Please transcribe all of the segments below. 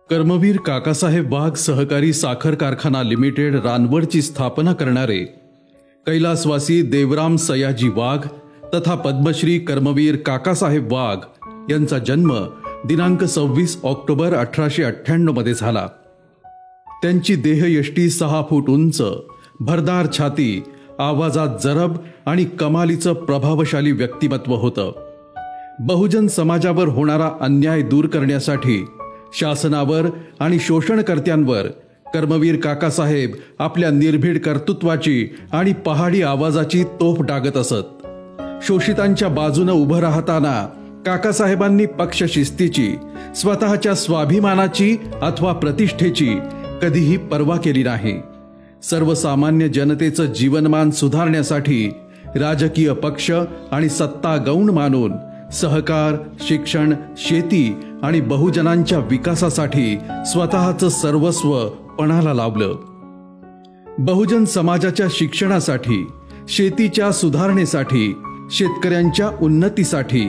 कर्मवीर काकासाहेब वाघ सहकारी साखर कारखाना लिमिटेड रानवडची स्थापना करणारे कैलासवासी देवराम सयाजी वाघ तथा पद्मश्री कर्मवीर काकासाहेब वाघ यांचा जन्म दिनांक 26 ऑक्टोबर 1898 मध्ये झाला। त्यांची देहयष्टी 6 फूट उंच, भरदार छाती, आवाजात जरब आणि कमालीचं प्रभावशाली व्यक्तिमत्व होतं। बहुजन समाजावर होणारा अन्याय दूर करण्यासाठी शासनावर आणि शोषणकर्त्यांवर कर्मवीर काकासाहेब आपल्या निर्भीड कर्तृत्वाची आणि पहाडी आवाजाची तोफ डागत असत। शोषितांच्या बाजूने उभं राहताना काकासाहेबांनी पक्षशिस्तीची, स्वतःच्या स्वाभिमानाची अथवा प्रतिष्ठेची कधीही पर्वा केली नाही। सर्वसामान्य जनतेचं जीवनमान सुधारण्यासाठी राजकीय पक्ष आणि सत्ता गौण मानून सहकार, शिक्षण, शेती आणि बहुजनांच्या विकासासाठी स्वतःचं सर्वस्व पणाला लावलं। बहुजन समाजाच्या शिक्षणासाठी, शेतीच्या सुधारणेसाठी, शेतकऱ्यांच्या उन्नतीसाठी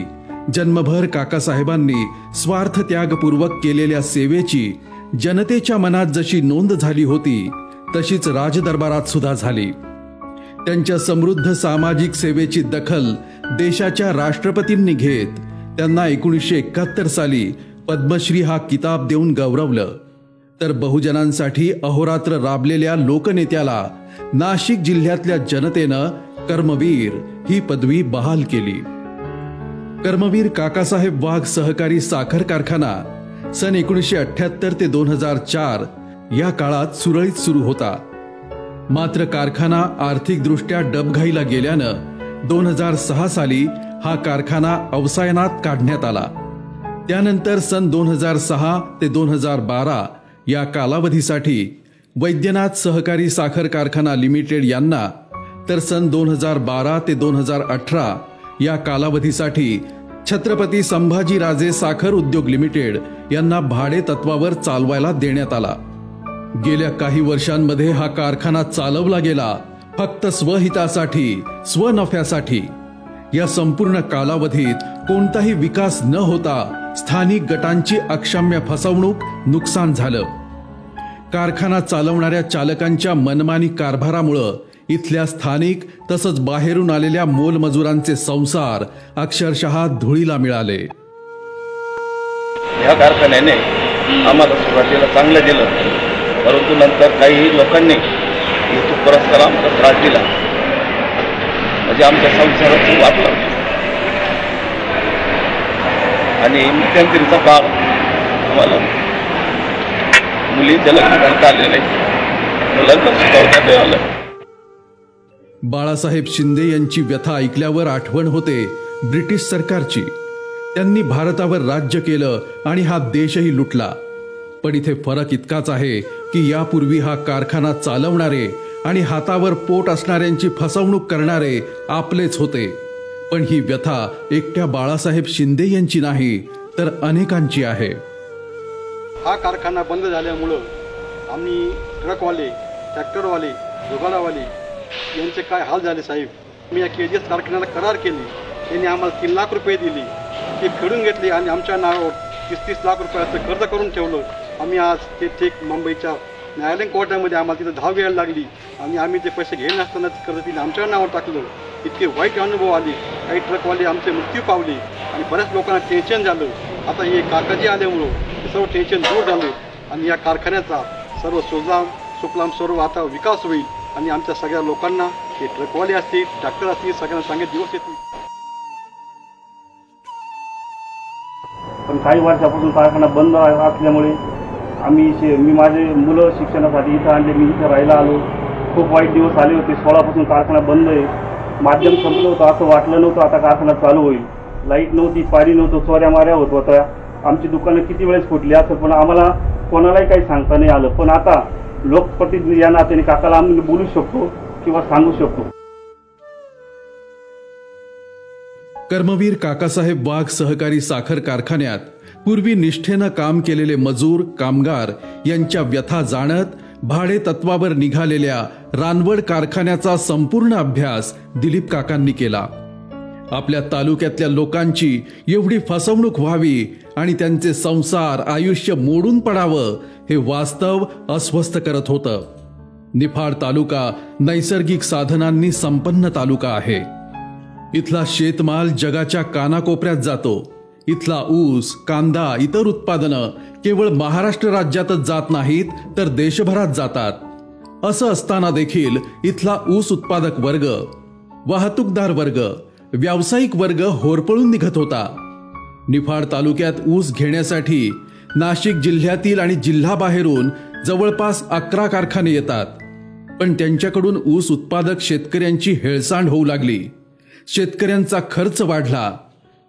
जन्मभर काकासाहेबांनी स्वार्थ त्यागपूर्वक केलेल्या सेवेची जनतेच्या मनात जशी नोंद झाली होती तशीच राजदरबारात सुद्धा झाली। त्यांच्या समृद्ध सामाजिक सेवेची दखल देशाच्या राष्ट्रपतींनी घेत त्यांना 1971 साली पद्मश्री हा किताब देऊन गौरवलं। तर बहुजनांसाठी अहोरात्र राबलेल्या लोकनेत्याला नाशिक जिल्ह्यातल्या जनतेनं कर्मवीर ही पदवी बहाल केली। कर्मवीर काकासाहेब वाघ सहकारी साखर कारखाना सन 1978 ते 2004 या काळात सुरळीत सुरू होता। मात्र कारखाना आर्थिकदृष्ट्या डबघाईला गेल्यानं 2006 साली हा कारखाना अवसायनात काढण्यात आला। त्यानंतर सन 2006 ते 2012 या कालावधीसाठी वैद्यनाथ सहकारी साखर कारखाना लिमिटेड यांना, तर सन 2012 ते 2018 या कालावधीसाठी छत्रपती संभाजीराजे साखर उद्योग लिमिटेड यांना भाडे तत्वावर चालवायला देण्यात आला। गेल्या काही वर्षांमध्ये हा कारखाना चालवला गेला फक्त स्वहितासाठी, स्वनफ्यासाठी। या संपूर्ण कालावधीत कोणताही विकास न होता स्थानिक गटांची अक्षम्य फसवणूक, नुकसान झालं। कारखाना चालवणाऱ्या चालकांच्या मनमानी कारभारामुळे इथल्या स्थानिक तसंच बाहेरून आलेल्या मोलमजुरांचे संसार अक्षरशः धुळीला मिळाले। या कारखान्याने आम्हाला सुरुवातीला चांगलं दिलं, परंतु नंतर काही लोकांनी युट्यूब पुरस्कार आम्हाला त्रास दिला, म्हणजे आमच्या संसाराचं वाटलं आणि मध्यंतरीचा काळ आम्हाला मुलींच्या लग्न करता आले नाही, लग्न सुद्धा आलं। बाळासाहेब शिंदे यांची व्यथा ऐकल्यावर आठवण होते ब्रिटिश सरकारची। त्यांनी भारतावर राज्य केलं आणि हा देशही लुटला। पण इथे फरक इतकाच आहे की यापूर्वी हा कारखाना चालवणारे आणि हातावर पोट असणाऱ्यांची फसवणूक करणारे आपलेच होते। पण ही व्यथा एकट्या बाळासाहेब शिंदे यांची नाही, तर अनेकांची आहे। हा कारखाना बंद झाल्यामुळं आम्ही ट्रकवाले, ट्रॅक्टरवाले, जुगारावाले यांचे काय हाल झाले साहेब। मी या KGS कारखान्याला करार केली, त्यांनी आम्हाला 3 लाख रुपये दिले, ते फेडून घेतले आणि आमच्या नावावर 30-30 लाख रुपयाचं कर्ज करून ठेवलं। आम्ही आज ते थेट मुंबईच्या न्यायालयीन कोर्टामध्ये आम्हाला तिथं धाव घ्यायला लागली आणि आम्ही ते पैसे घेत नसताना कर्ज तिने आमच्या नावावर टाकलं। इतके वाईट अनुभव आले, काही ट्रकवाले आमचे मृत्यू पावले आणि बऱ्याच लोकांना टेन्शन झालं। आता हे काकाजी आल्यामुळं हे सर्व टेन्शन दूर झालं आणि या कारखान्याचा सर्व सुफलाम सर्व आता विकास होईल आणि आमच्या सगळ्या लोकांना, हे ट्रकवाले असतील, ट्रॅक्टर असतील, सगळ्यांना चांगले दिवस येतील। पण काही वर्षापासून कारखाना बंद असल्यामुळे मी माझे मुलं शिक्षणासाठी इथं आणले, मी इथं राहायला आलो। खूप वाईट दिवस आले होते। 16 पासून कारखाना बंद आहे। माध्यम संपलं होतं, असं वाटलं नव्हतं आता कारखाना चालू होईल। लाईट नव्हती, पाणी नव्हतं, चोऱ्या माऱ्या होत होत्या। आमची दुकानं किती वेळेस फुटली असं, पण आम्हाला कोणालाही काही सांगता नाही आलं। पण आता लोकप्रतिनिधी या नात्याने काकाला आम्ही बोलू शकतो किंवा सांगू शकतो। कर्मवीर काकासाहेब वाघ सहकारी साखर कारखान्यात पूर्वी निष्ठेनं काम केलेले मजूर, कामगार यांच्या व्यथा जाणत भाडे तत्वावर निघालेल्या रानवड कारखान्याचा संपूर्ण अभ्यास दिलीप काकांनी केला। आपल्या तालुक्यातल्या लोकांची एवढी फसवणूक व्हावी आणि त्यांचे संसार आयुष्य मोडून पडावं हे वास्तव अस्वस्थ करत होतं. निफाड तालुका नैसर्गिक साधनांनी संपन्न तालुका आहे. इथला शेतमाल जगाच्या कानाकोपऱ्यात जातो. इथला ऊस, कांदा, इतर उत्पादनं केवळ महाराष्ट्र राज्यातच जात नाहीत तर देशभरात जातात. असं असताना देखील इथला ऊस उत्पादक वर्ग, वाहतूकदार वर्ग, व्यावसायिक वर्ग होरपळून निघत होता. निफाड तालुक्यात ऊस घेण्यासाठी नाशिक जिल्ह्यातील आणि जिल्हाबाहेरून जवळपास 11 कारखाने येतात. पण त्यांच्याकडून ऊस उत्पादक शेतकऱ्यांची हेळसांड होऊ लागली. शेतकऱ्यांचा खर्च वाढला.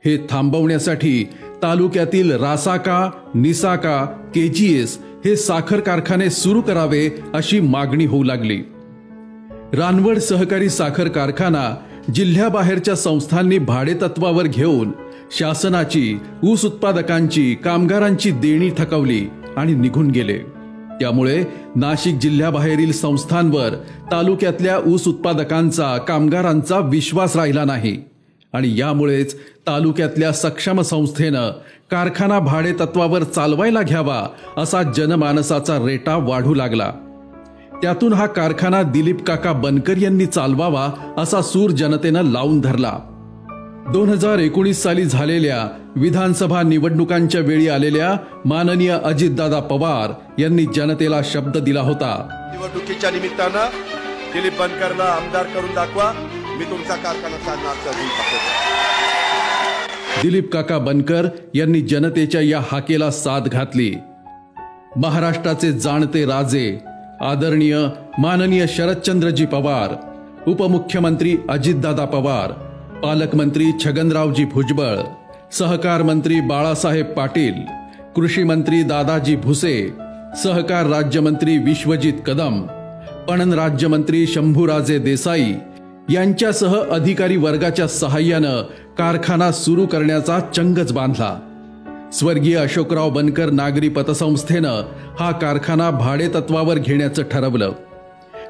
हे थांबवण्यासाठी तालुक्यातील रासाका, निसाका, KGS हे साखर कारखाने सुरू करावे अशी मागणी होऊ लागली. रानवड सहकारी साखर कारखाना जिल्ह्याबाहेरच्या संस्थांनी भाडेतत्वावर घेऊन शासनाची, ऊस उत्पादकांची, कामगारांची देणी थकवली आणि निघून गेले. त्यामुळे नाशिक जिल्ह्याबाहेरील संस्थांवर तालुक्यातल्या ऊस उत्पादकांचा, कामगारांचा विश्वास राहिला नाही आणि यामुळेच तालुक्यातल्या सक्षम संस्थेनं कारखाना भाडेतत्वावर चालवायला घ्यावा असा जनमानसाचा रेटा वाढू लागला. त्यातून हा कारखाना दिलीप काका बनकर यांनी चालवावा असा सूर जनतेनं लावून धरला. 2019 साली झालेल्या विधानसभा निवडणुकांच्या वेळी आलेल्या माननीय अजितदादा पवार यांनी जनतेला शब्द दिला होता. निवडणुकीच्या निमित्तानं दिलीप बनकरला आमदार करून दाखवा, मी तुमचा कारखाना चालणार. दिलीप काका बनकर यांनी जनतेच्या या हाकेला साथ घातली. महाराष्ट्राचे जाणते राजे आदरणीय माननीय शरदचंद्रजी पवार, उपमुख्यमंत्री अजितदादा पवार, पालकमंत्री छगनरावजी भुजबळ, सहकार मंत्री बाळासाहेब पाटील, कृषी मंत्री दादाजी भुसे, सहकार राज्यमंत्री विश्वजित कदम, पणन राज्यमंत्री शंभूराजे देसाई यांच्यासह अधिकारी वर्गाच्या सहाय्यानं कारखाना सुरू करण्याचा चंगच बांधला. स्वर्गीय अशोकराव बनकर नागरी पतसंस्थेनं हा कारखाना भाडेतत्वावर घेण्याचं ठरवलं.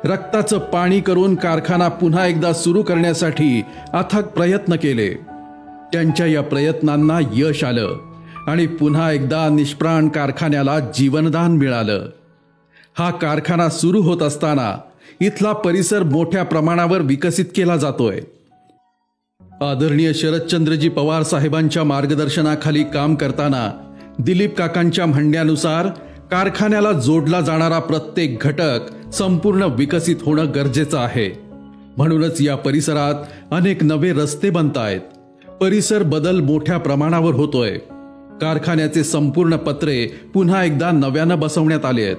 रक्ताचं पाणी करून कारखाना पुन्हा एकदा सुरू करण्यासाठी अथक प्रयत्न केले. त्यांच्या या प्रयत्नांना यश आलं आणि पुन्हा एकदा निष्प्राण कारखान्याला जीवनदान मिळालं. हा कारखाना सुरू होत असताना इथला परिसर मोठ्या प्रमाणावर विकसित केला जातोय. आदरणीय शरदचंद्रजी पवार साहेबांच्या मार्गदर्शनाखाली काम करताना दिलीप काकांच्या म्हणण्यानुसार कारखान्याला जोडला जाणारा प्रत्येक घटक संपूर्ण विकसित होणं गरजेचं आहे. म्हणूनच या परिसरात अनेक नवे रस्ते बनतायत. परिसर बदल मोठ्या प्रमाणावर होतोय. कारखान्याचे संपूर्ण पत्रे पुन्हा एकदा नव्यानं बसवण्यात आले आहेत.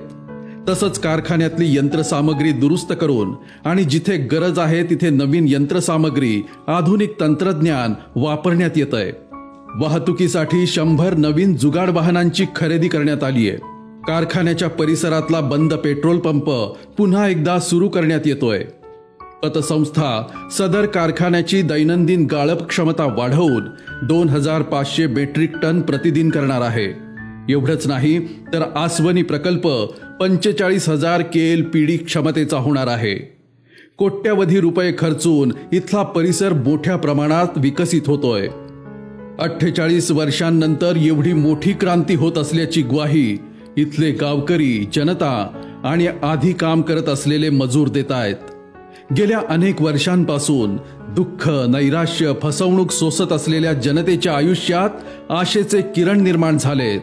तसंच कारखान्यातली यंत्रसामग्री दुरुस्त करून आणि जिथे गरज आहे तिथे नवीन यंत्रसामग्री, आधुनिक तंत्रज्ञान वापरण्यात येतंय. वाहतुकीसाठी 100 नवीन जुगाड वाहनांची खरेदी करण्यात आली आहे. कारखान्याच्या परिसरातला बंद पेट्रोल पंप पुन्हा एकदा सुरू करण्यात येतोय. पतसंस्था सदर कारखान्याची दैनंदिन गाळप क्षमता वाढवून 2500 मेट्रिक टन प्रतिदिन करणार आहे. एवढंच नाही तर आसवनी प्रकल्प 45,000 KLPD क्षमतेचा होणार आहे. कोट्यवधी रुपये खर्चून इथला परिसर मोठ्या प्रमाणात विकसित होतोय. 48 वर्षांनंतर एवढी मोठी क्रांती होत असल्याची ग्वाही इथले गावकरी, जनता आणि आधी काम करत असलेले मजूर देत आहेत. गेल्या अनेक वर्षांपासून दुःख, नैराश्य, फसवणूक सोसत असलेल्या जनतेच्या आयुष्यात आशेचे किरण निर्माण झालेत.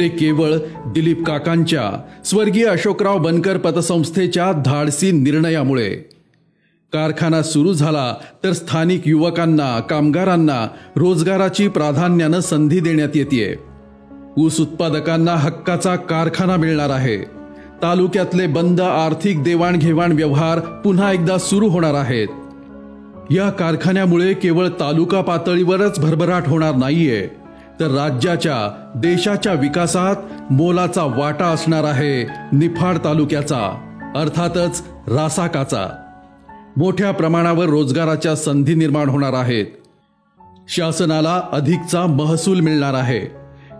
ते केवळ दिलीप काकांच्या, स्वर्गीय अशोकराव बनकर पतसंस्थेच्या धाडसी निर्णयामुळे. कारखाना सुरू झाला तर स्थानिक युवकांना, कामगारांना रोजगाराची प्राधान्यानं संधी देण्यात येते. ऊस उत्पादकांना हक्काचा कारखाना मिळणार आहे. तालुक्यातले बंद आर्थिक देवाणघेवाण व्यवहार पुन्हा एकदा सुरू होणार आहेत. या कारखान्यामुळे केवळ तालुका पातळीवरच भरभराट होणार नाहीये, तर राज्याच्या, देशाच्या विकासात मोलाचा वाटा असणार आहे निफाड तालुक्याचा, अर्थातच रासाकाचा. मोठ्या प्रमाणावर रोजगाराच्या संधी निर्माण होणार आहेत. शासनाला अधिकचा महसूल मिळणार आहे.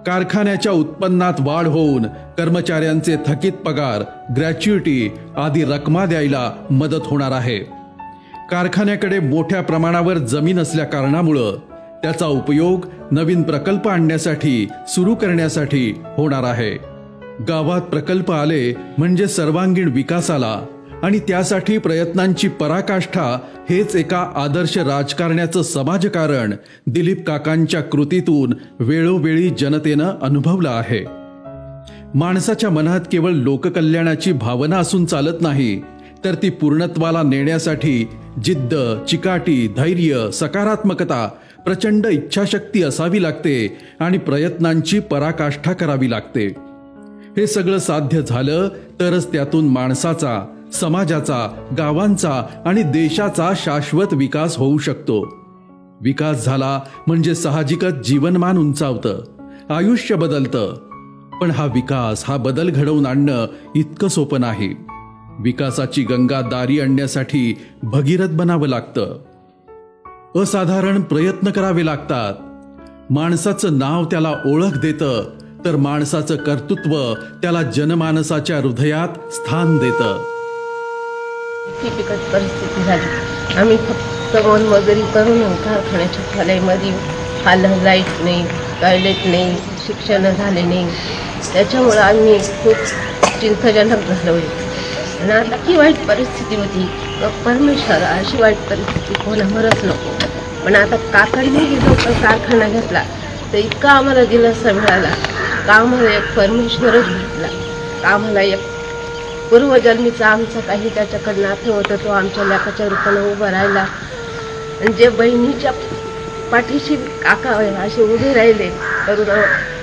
कारखान्याच्या उत्पन्नात वाढ होऊन कर्मचाऱ्यांचे थकीत पगार, ग्रॅच्युइटी आदी रकमा द्यायला मदत होणार आहे. कारखान्याकडे मोठ्या प्रमाणावर जमीन असल्या कारणामुळं त्याचा उपयोग नवीन प्रकल्प आणण्यासाठी, सुरू करण्यासाठी होणार आहे. गावात प्रकल्प आले म्हणजे सर्वांगीण विकास आला आणि त्यासाठी प्रयत्नांची पराकाष्ठा हेच एका आदर्श राजकारण्याचं समाजकारण दिलीप काकांच्या कृतीतून वेळोवेळी जनतेनं अनुभवलं आहे. माणसाच्या मनात केवळ लोककल्याणाची भावना असून चालत नाही, तर ती पूर्णत्वाला नेण्यासाठी जिद्द, चिकाटी, धैर्य, सकारात्मकता, प्रचंड इच्छाशक्ती असावी लागते आणि प्रयत्नांची पराकाष्ठा करावी लागते. हे सगळं साध्य झालं तरच त्यातून माणसाचा, समाजाचा, गावांचा आणि देशाचा शाश्वत विकास होऊ शकतो. विकास झाला म्हणजे साहजिकच जीवनमान उंचावतं, आयुष्य बदलतं. पण हा विकास, हा बदल घडवून आणणं इतकं सोपं नाही. विकासाची गंगा दारी आणण्यासाठी भगीरथ बनावं लागतं. असाधारण प्रयत्न करावे लागतात. माणसाचं नाव त्याला ओळख देतं, तर माणसाचं कर्तृत्व त्याला जनमानसाच्या हृदयात स्थान देतं. इतकी बिकट परिस्थिती झाली. आम्ही फक्त मोलमजुरी करून कारखान्याच्या खाल्यामध्ये खाल्लं, लाईट नाही, टॉयलेट नाही, शिक्षण झाले नाही. त्याच्यामुळं आम्ही खूप चिंताजनक झालो. आणि आता की वाईट परिस्थिती होती, परमेश्वर अशी वाईट परिस्थिती कोणावरच नको. पण आता काकांनी जो कारखाना घेतला तर इतका आम्हाला दिलासा मिळाला का आम्हाला एक परमेश्वरच भेटला. का आम्हाला एक पूर्वजन्मीचा आमचा काही त्याच्याकडनं नातं होतं, तो आमच्या लेकाच्या रूपानं उभा राहिला. आणि जे बहिणीच्या पाठीशी काका असे उभे राहिले तरुण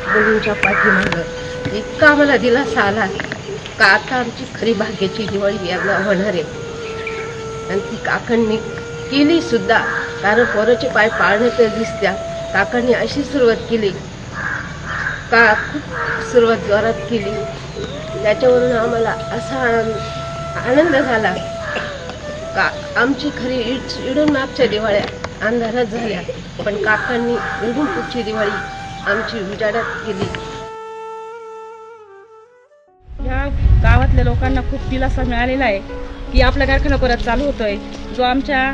मुलींच्या पाठीमागं, इतका आम्हाला दिलासा आला का आता आमची खरी भाग्याची दिवाळी याला होणार आहे. आणि ती काकांनी केली सुद्धा. कारण पोराचे पाय पाळणे तर दिसत्या. काकांनी अशी सुरुवात केली का खूप सुरुवात जोरात केली. त्याच्यावरून आम्हाला असा आनंद झाला का आमची खरी इडून मागच्या दिवाळ्या अंधारात झाल्या, पण काकांनी इडून पुढची दिवाळी आमची उजाडात केली. या गावातल्या लोकांना खूप दिलासा मिळालेला आहे की आपला कारखाना परत चालू होतोय. जो आमच्या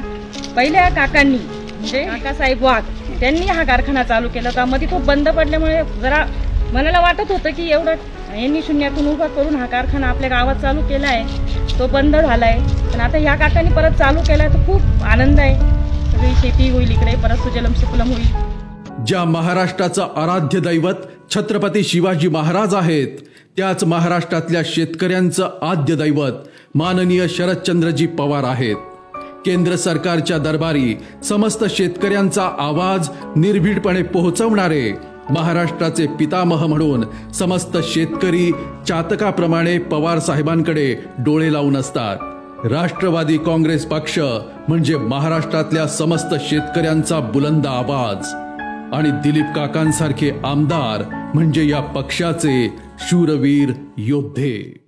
पहिल्या काकांनी म्हणजे काकासाहेब वाघ त्यांनी हा कारखाना चालू केला होता. मध्ये तो बंद पडल्यामुळे जरा मनाला वाटत होतं की एवढं यांनी शून्यातून उभा करून हा कारखाना आपल्या गावात चालू केला आहे, तो बंद झालाय. पण आता ह्या काकांनी परत चालू केलाय तर खूप आनंद आहे. सगळी शेती होईल इकडे, परत सुजलम सुफलम होईल. ज्या महाराष्ट्राचं आराध्य दैवत छत्रपती शिवाजी महाराज आहेत, त्याच महाराष्ट्रातल्या शेतकऱ्यांचं आद्य दैवत माननीय शरदचंद्रजी पवार आहेत. केंद्र सरकारच्या दरबारी समस्त शेतकऱ्यांचा आवाज निर्भीडपणे पोहोचवणारे महाराष्ट्राचे पितामह म्हणून समस्त शेतकरी चातकाप्रमाणे पवार साहेबांकडे डोळे लावून असतात. राष्ट्रवादी काँग्रेस पक्ष म्हणजे महाराष्ट्रातल्या समस्त शेतकऱ्यांचा बुलंद आवाज आणि दिलीप काकांसारखे आमदार म्हणजे या पक्षाचे शूरवीर योद्धे.